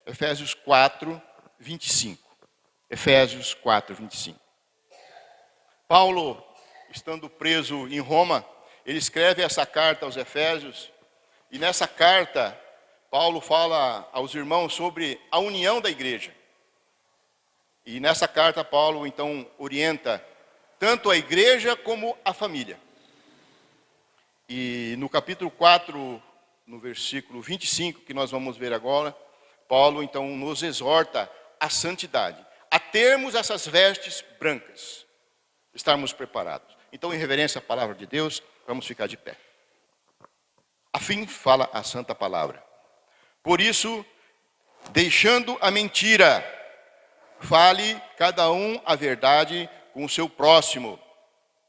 Efésios 4, 25. Efésios 4, 25. Paulo, estando preso em Roma, ele escreve essa carta aos Efésios, e nessa carta, Paulo fala aos irmãos sobre a união da igreja. E nessa carta, Paulo, então, orienta tanto a igreja como a família. E no capítulo 4, no versículo 25, que nós vamos ver agora, Paulo, então, nos exorta à santidade, a termos essas vestes brancas, estarmos preparados. Então, em reverência à palavra de Deus, vamos ficar de pé. Assim fala a santa palavra. Por isso, deixando a mentira, fale cada um a verdade com o seu próximo,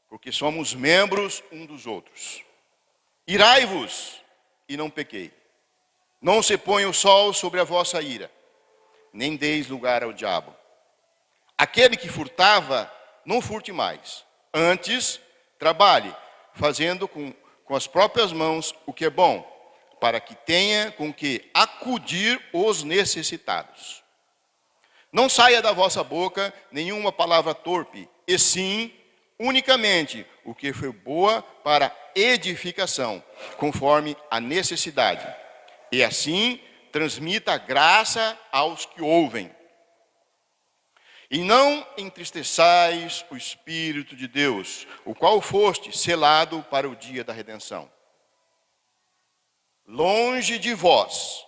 porque somos membros um dos outros. Irai-vos e não pequei. Não se ponha o sol sobre a vossa ira, nem deis lugar ao diabo. Aquele que furtava, não furte mais. Antes, trabalhe, fazendo com as próprias mãos o que é bom, para que tenha com que acudir os necessitados. Não saia da vossa boca nenhuma palavra torpe, e sim, unicamente, o que foi boa para edificação, conforme a necessidade. E assim, transmita graça aos que ouvem. E não entristeçais o Espírito de Deus, o qual foste selado para o dia da redenção. Longe de vós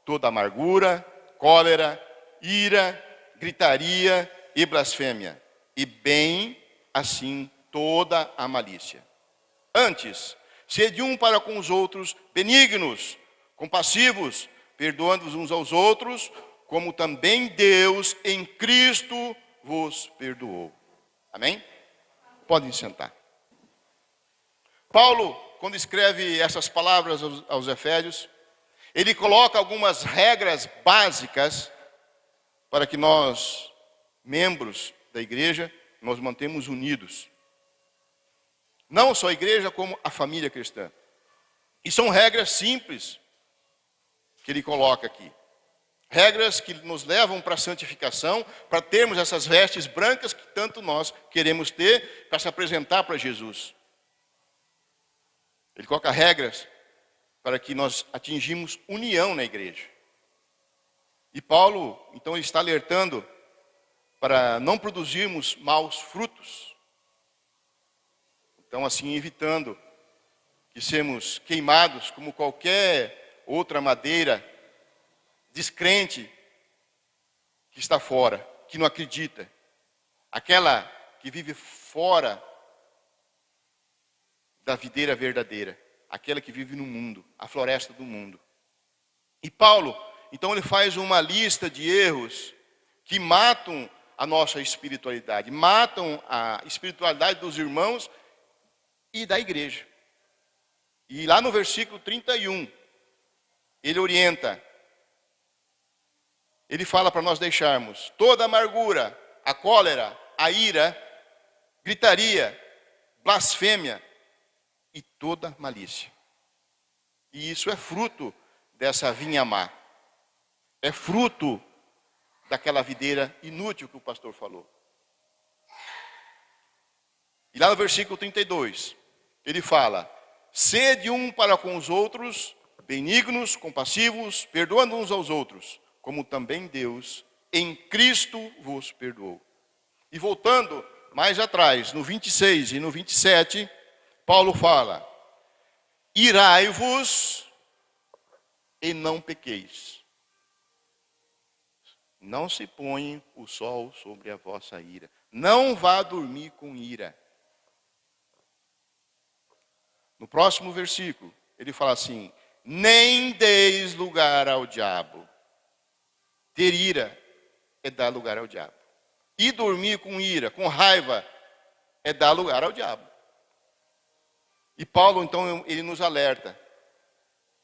toda amargura, cólera, ira, gritaria e blasfêmia, e bem assim toda a malícia. Antes, sede um para com os outros benignos, compassivos, perdoando-vos uns aos outros, como também Deus em Cristo vos perdoou. Amém? Podem sentar. Paulo, quando escreve essas palavras aos Efésios, ele coloca algumas regras básicas para que nós, membros da igreja, nós mantemos unidos. Não só a igreja, como a família cristã. E são regras simples que ele coloca aqui. Regras que nos levam para a santificação, para termos essas vestes brancas que tanto nós queremos ter, para se apresentar para Jesus. Ele coloca regras para que nós atingimos união na igreja. E Paulo, então, ele está alertando para não produzirmos maus frutos. Então, assim, evitando que sermos queimados como qualquer outra madeira descrente que está fora, que não acredita. Aquela que vive fora da videira verdadeira. Aquela que vive no mundo, a floresta do mundo. E Paulo, então, ele faz uma lista de erros que matam a nossa espiritualidade, matam a espiritualidade dos irmãos e da igreja. E lá no versículo 31, ele orienta, ele fala para nós deixarmos toda a amargura, a cólera, a ira, gritaria, blasfêmia e toda malícia. E isso é fruto dessa vinha má. É fruto daquela videira inútil que o pastor falou. E lá no versículo 32, ele fala: sede um para com os outros, benignos, compassivos, perdoando uns aos outros, como também Deus em Cristo vos perdoou. E voltando mais atrás, no 26 e no 27, Paulo fala: irai-vos e não pequeis. Não se põe o sol sobre a vossa ira. Não vá dormir com ira. No próximo versículo, ele fala assim: nem deis lugar ao diabo. Ter ira é dar lugar ao diabo. E dormir com ira, com raiva, é dar lugar ao diabo. E Paulo, então, ele nos alerta.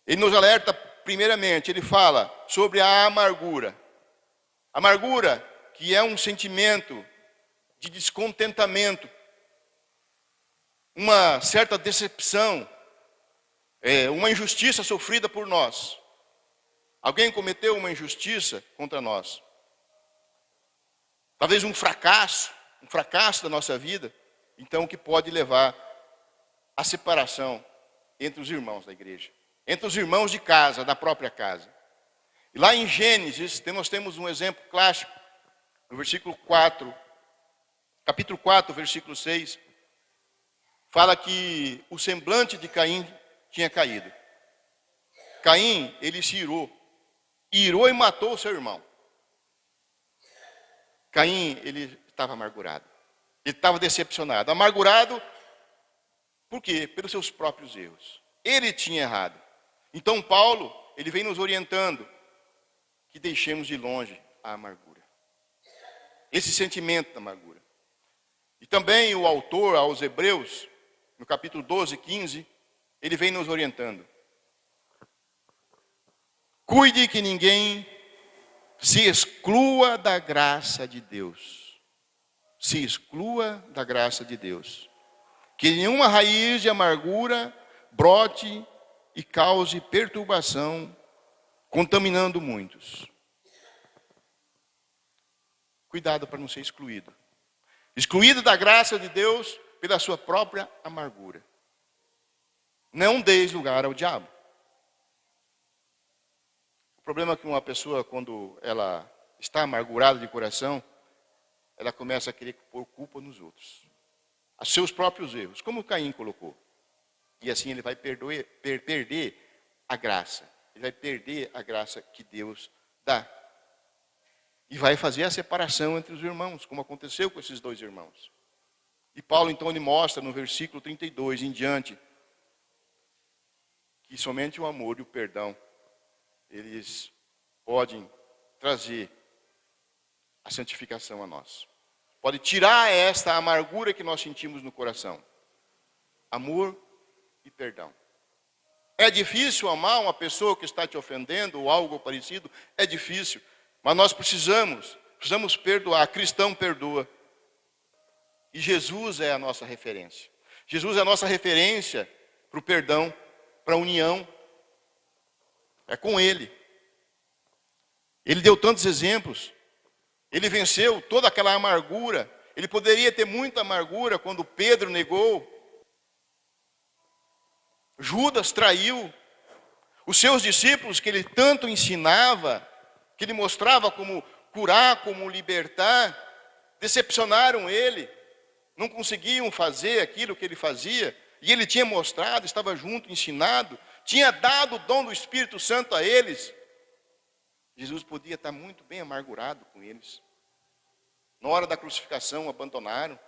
Ele nos alerta, primeiramente, ele fala sobre a amargura. Amargura, que é um sentimento de descontentamento, uma certa decepção, uma injustiça sofrida por nós. Alguém cometeu uma injustiça contra nós. Talvez um fracasso da nossa vida. Então, que pode levar à separação entre os irmãos da igreja. Entre os irmãos de casa, da própria casa. E lá em Gênesis, nós temos um exemplo clássico. No versículo 4, capítulo 4, versículo 6. Fala que o semblante de Caim tinha caído. Caim, ele se irou e matou o seu irmão. Caim, ele estava amargurado. Ele estava decepcionado. Amargurado, por quê? Pelos seus próprios erros. Ele tinha errado. Então Paulo, ele vem nos orientando que deixemos de longe a amargura. Esse sentimento da amargura. E também o autor aos Hebreus, no capítulo 12, 15, ele vem nos orientando. Cuide que ninguém se exclua da graça de Deus. Se exclua da graça de Deus. Que nenhuma raiz de amargura brote e cause perturbação, contaminando muitos. Cuidado para não ser excluído. Excluído da graça de Deus pela sua própria amargura. Não deis lugar ao diabo. O problema é que uma pessoa, quando ela está amargurada de coração, ela começa a querer pôr culpa nos outros. A seus próprios erros, como Caim colocou. E assim ele vai perder a graça. Ele vai perder a graça que Deus dá. E vai fazer a separação entre os irmãos, como aconteceu com esses dois irmãos. E Paulo então ele mostra no versículo 32 em diante, que somente o amor e o perdão, eles podem trazer a santificação a nós. Pode tirar esta amargura que nós sentimos no coração. Amor e perdão. É difícil amar uma pessoa que está te ofendendo ou algo parecido? É difícil. Mas nós precisamos perdoar. Cristão perdoa. E Jesus é a nossa referência. Jesus é a nossa referência para o perdão, para a união. É com Ele. Ele deu tantos exemplos. Ele venceu toda aquela amargura. Ele poderia ter muita amargura quando Pedro negou. Judas traiu. Os seus discípulos que ele tanto ensinava, que ele mostrava como curar, como libertar, decepcionaram ele. Não conseguiam fazer aquilo que ele fazia. E ele tinha mostrado, estava junto, ensinado. Tinha dado o dom do Espírito Santo a eles. Jesus podia estar muito bem amargurado com eles. Na hora da crucificação, abandonaram.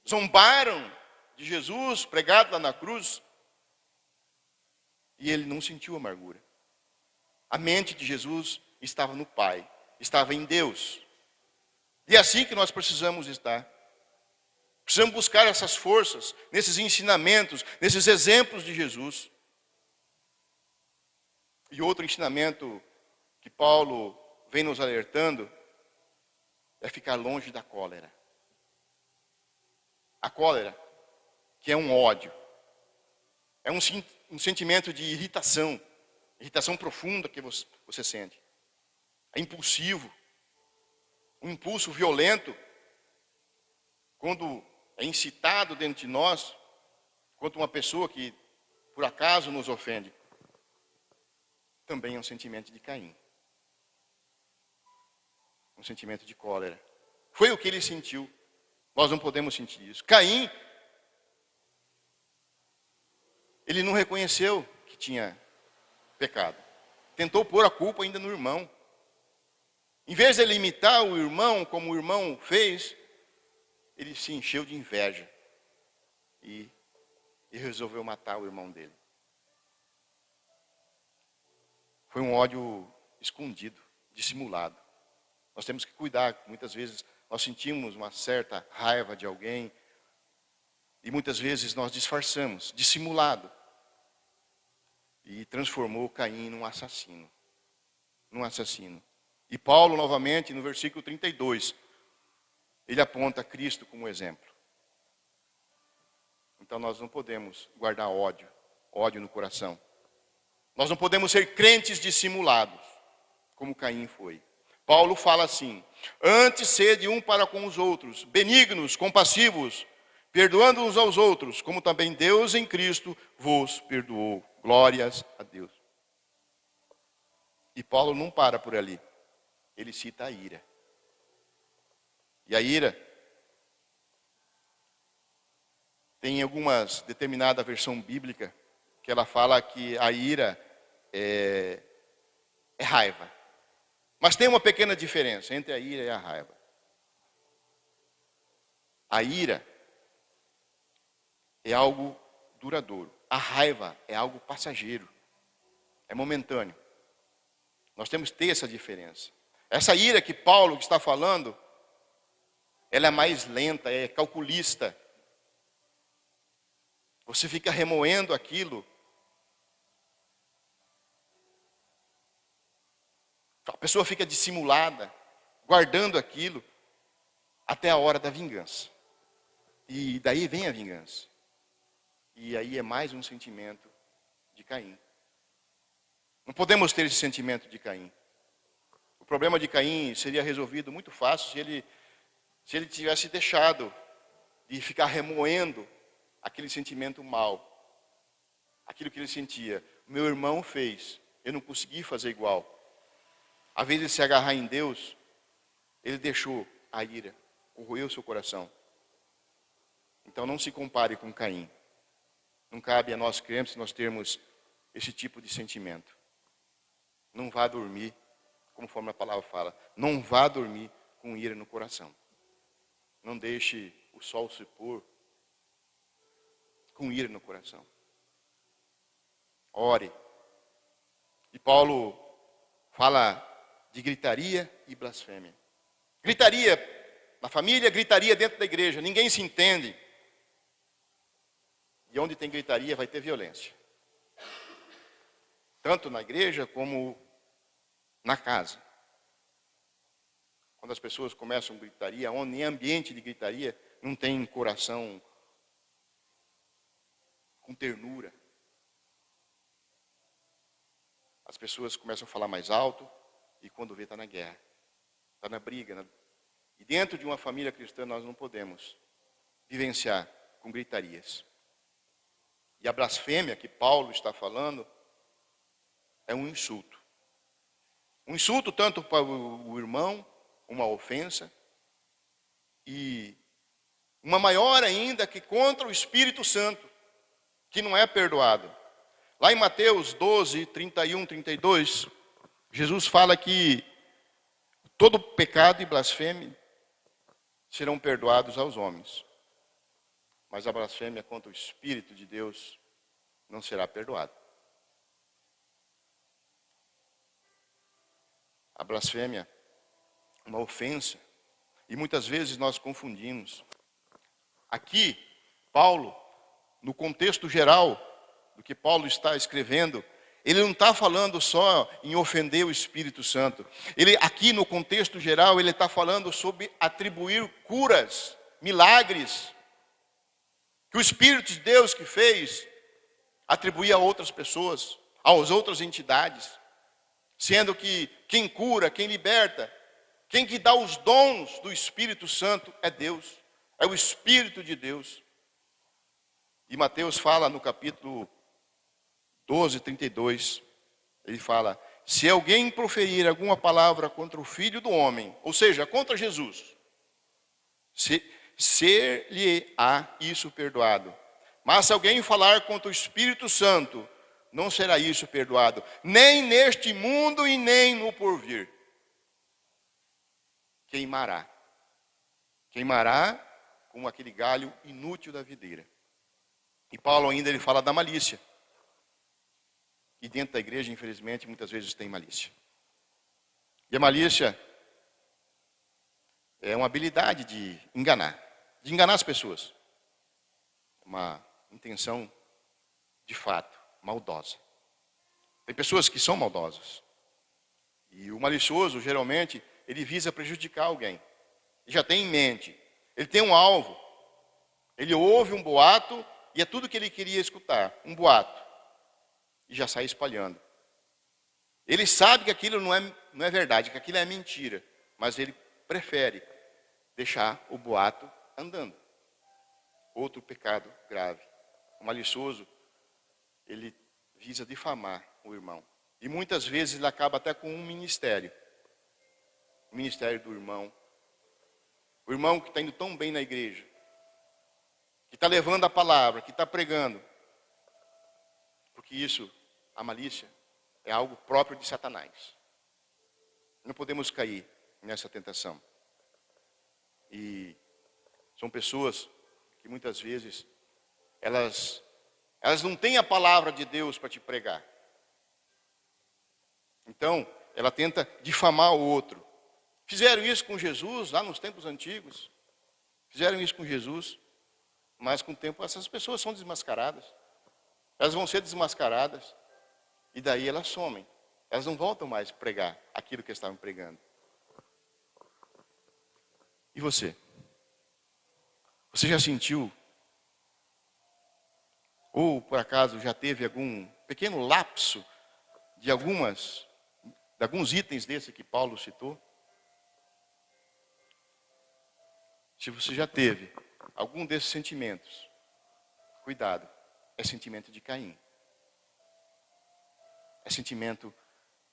Zombaram de Jesus, pregado lá na cruz. E ele não sentiu amargura. A mente de Jesus estava no Pai, estava em Deus. E é assim que nós precisamos estar. Precisamos buscar essas forças, nesses ensinamentos, nesses exemplos de Jesus. E outro ensinamento que Paulo vem nos alertando é ficar longe da cólera. A cólera, que é um ódio, é um sentimento de irritação profunda que você sente. É impulsivo, um impulso violento, quando é incitado dentro de nós, contra uma pessoa que por acaso nos ofende. Também é um sentimento de Caim. Um sentimento de cólera. Foi o que ele sentiu. Nós não podemos sentir isso. Caim, ele não reconheceu que tinha pecado. Tentou pôr a culpa ainda no irmão. Em vez de ele imitar o irmão como o irmão fez, ele se encheu de inveja. E resolveu matar o irmão dele. Foi um ódio escondido, dissimulado. Nós temos que cuidar. Muitas vezes nós sentimos uma certa raiva de alguém. E muitas vezes nós disfarçamos, dissimulado. E transformou Caim num assassino. E Paulo, novamente, no versículo 32, ele aponta Cristo como exemplo. Então nós não podemos guardar ódio no coração. Nós não podemos ser crentes dissimulados, como Caim foi. Paulo fala assim: antes sede um para com os outros, benignos, compassivos, perdoando uns aos outros, como também Deus em Cristo vos perdoou. Glórias a Deus. E Paulo não para por ali. Ele cita a ira. E a ira tem algumas determinada versão bíblica que ela fala que a ira é raiva. Mas tem uma pequena diferença entre a ira e a raiva. A ira é algo duradouro. A raiva é algo passageiro. É momentâneo. Nós temos que ter essa diferença. Essa ira que Paulo está falando, ela é mais lenta, é calculista. Você fica remoendo aquilo. A pessoa fica dissimulada, guardando aquilo, até a hora da vingança. E daí vem a vingança. E aí é mais um sentimento de Caim. Não podemos ter esse sentimento de Caim. O problema de Caim seria resolvido muito fácil se ele tivesse deixado de ficar remoendo aquele sentimento mau. Aquilo que ele sentia. Meu irmão fez, eu não consegui fazer igual. Ao invés de se agarrar em Deus, ele deixou a ira, corroeu seu coração. Então não se compare com Caim. Não cabe a nós crentes nós termos esse tipo de sentimento. Não vá dormir, conforme a palavra fala, não vá dormir com ira no coração. Não deixe o sol se pôr com ira no coração. Ore. E Paulo fala de gritaria e blasfêmia. Gritaria na família, gritaria dentro da igreja. Ninguém se entende. E onde tem gritaria vai ter violência. Tanto na igreja como na casa. Quando as pessoas começam a gritaria, onde em ambiente de gritaria não tem coração com ternura. As pessoas começam a falar mais alto e quando vê está na guerra, está na briga. E dentro de uma família cristã nós não podemos vivenciar com gritarias. E a blasfêmia que Paulo está falando é um insulto. Um insulto tanto para o irmão, uma ofensa, e uma maior ainda que contra o Espírito Santo, que não é perdoado. Lá em Mateus 12, 31, 32, Jesus fala que todo pecado e blasfêmia serão perdoados aos homens. Mas a blasfêmia contra o Espírito de Deus não será perdoada. A blasfêmia é uma ofensa. E muitas vezes nós confundimos. Aqui, Paulo, no contexto geral do que Paulo está escrevendo, ele não está falando só em ofender o Espírito Santo. Ele, aqui no contexto geral, ele está falando sobre atribuir curas, milagres, que o Espírito de Deus que fez, atribuir a outras pessoas, às outras entidades. Sendo que quem cura, quem liberta, quem que dá os dons do Espírito Santo é Deus. É o Espírito de Deus. E Mateus fala no capítulo 12, 32, ele fala: se alguém proferir alguma palavra contra o Filho do Homem, ou seja, contra Jesus, ser-lhe-á isso perdoado. Mas se alguém falar contra o Espírito Santo, não será isso perdoado, nem neste mundo e nem no porvir. Queimará. Queimará como aquele galho inútil da videira. E Paulo ainda ele fala da malícia. E dentro da igreja, infelizmente, muitas vezes tem malícia. E a malícia é uma habilidade de enganar as pessoas. Uma intenção, de fato, maldosa. Tem pessoas que são maldosas. E o malicioso, geralmente, ele visa prejudicar alguém. Ele já tem em mente. Ele tem um alvo. Ele ouve um boato e é tudo que ele queria escutar. Um boato. E já sai espalhando. Ele sabe que aquilo não é verdade, que aquilo é mentira, mas ele prefere deixar o boato andando. Outro pecado grave. O malicioso, ele visa difamar o irmão. E muitas vezes ele acaba até com um ministério. O ministério do irmão. O irmão que está indo tão bem na igreja. Que está levando a palavra, que está pregando. Porque isso, a malícia, é algo próprio de Satanás. Não podemos cair nessa tentação. E são pessoas que muitas vezes, elas não têm a palavra de Deus para te pregar. Então, ela tenta difamar o outro. Fizeram isso com Jesus lá nos tempos antigos. Fizeram isso com Jesus. Mas com o tempo essas pessoas são desmascaradas. Elas vão ser desmascaradas. E daí elas somem. Elas não voltam mais a pregar aquilo que estavam pregando. E você? Você já sentiu? Ou por acaso já teve algum pequeno lapso de alguns itens desse que Paulo citou? Se você já teve algum desses sentimentos, cuidado, é sentimento de Caim. É sentimento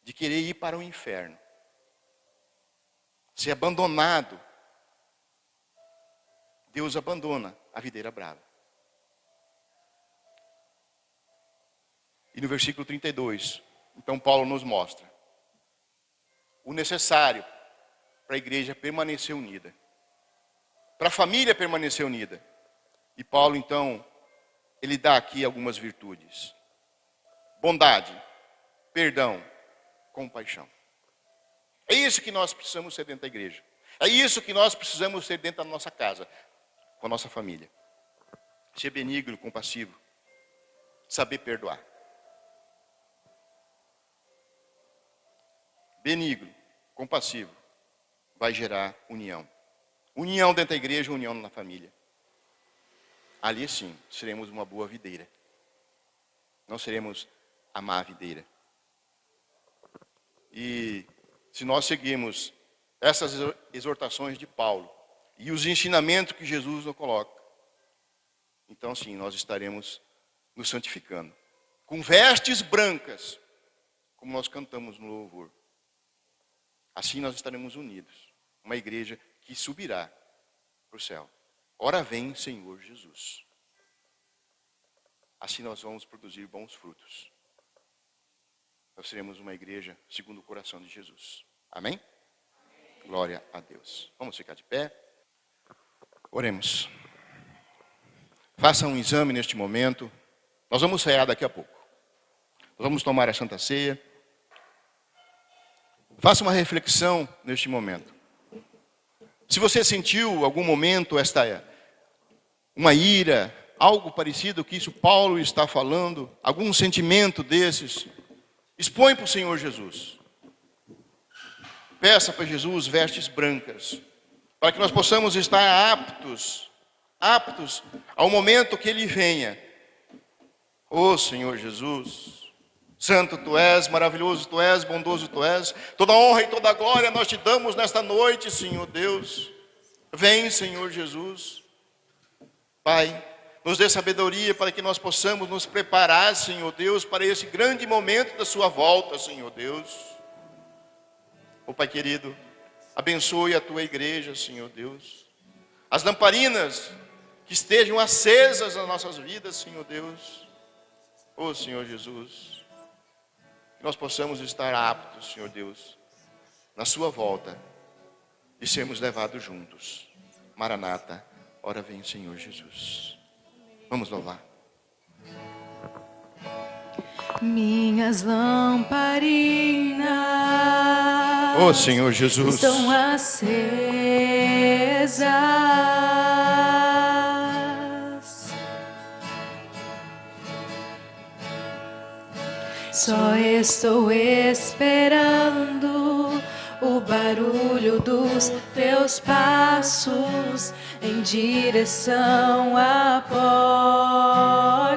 de querer ir para o inferno. Ser abandonado. Deus abandona a videira brava. E no versículo 32, então Paulo nos mostra o necessário para a igreja permanecer unida. Para a família permanecer unida. E Paulo, então, ele dá aqui algumas virtudes. Bondade, perdão, compaixão. É isso que nós precisamos ser dentro da igreja. É isso que nós precisamos ser dentro da nossa casa, com a nossa família. Ser benigno, compassivo, saber perdoar. Benigno, compassivo, vai gerar união. União dentro da igreja, união na família. Ali sim, seremos uma boa videira. Não seremos a má videira. E se nós seguirmos essas exortações de Paulo e os ensinamentos que Jesus nos coloca, então sim, nós estaremos nos santificando. Com vestes brancas, como nós cantamos no louvor. Assim nós estaremos unidos. Uma igreja que subirá para o céu. Ora vem, Senhor Jesus. Assim nós vamos produzir bons frutos. Nós seremos uma igreja segundo o coração de Jesus. Amém? Glória a Deus. Vamos ficar de pé. Oremos. Faça um exame neste momento. Nós vamos cear daqui a pouco. Nós vamos tomar a Santa Ceia. Faça uma reflexão neste momento. Se você sentiu algum momento uma ira, algo parecido que isso Paulo está falando, algum sentimento desses, expõe para o Senhor Jesus. Peça para Jesus vestes brancas, para que nós possamos estar aptos ao momento que Ele venha. Ó Senhor Jesus, santo Tu és, maravilhoso Tu és, bondoso Tu és, toda honra e toda glória nós Te damos nesta noite, Senhor Deus. Vem, Senhor Jesus. Pai, nos dê sabedoria para que nós possamos nos preparar, Senhor Deus, para esse grande momento da Sua volta, Senhor Deus. Ó Pai querido, abençoe a Tua igreja, Senhor Deus. As lamparinas que estejam acesas nas nossas vidas, Senhor Deus. Ó Senhor Jesus, que nós possamos estar aptos, Senhor Deus, na Sua volta e sermos levados juntos. Maranata, ora vem, Senhor Jesus. Vamos louvar. Minhas lamparinas, ó Senhor Jesus, estão acesas. Só estou esperando o barulho dos teus passos em direção à porta.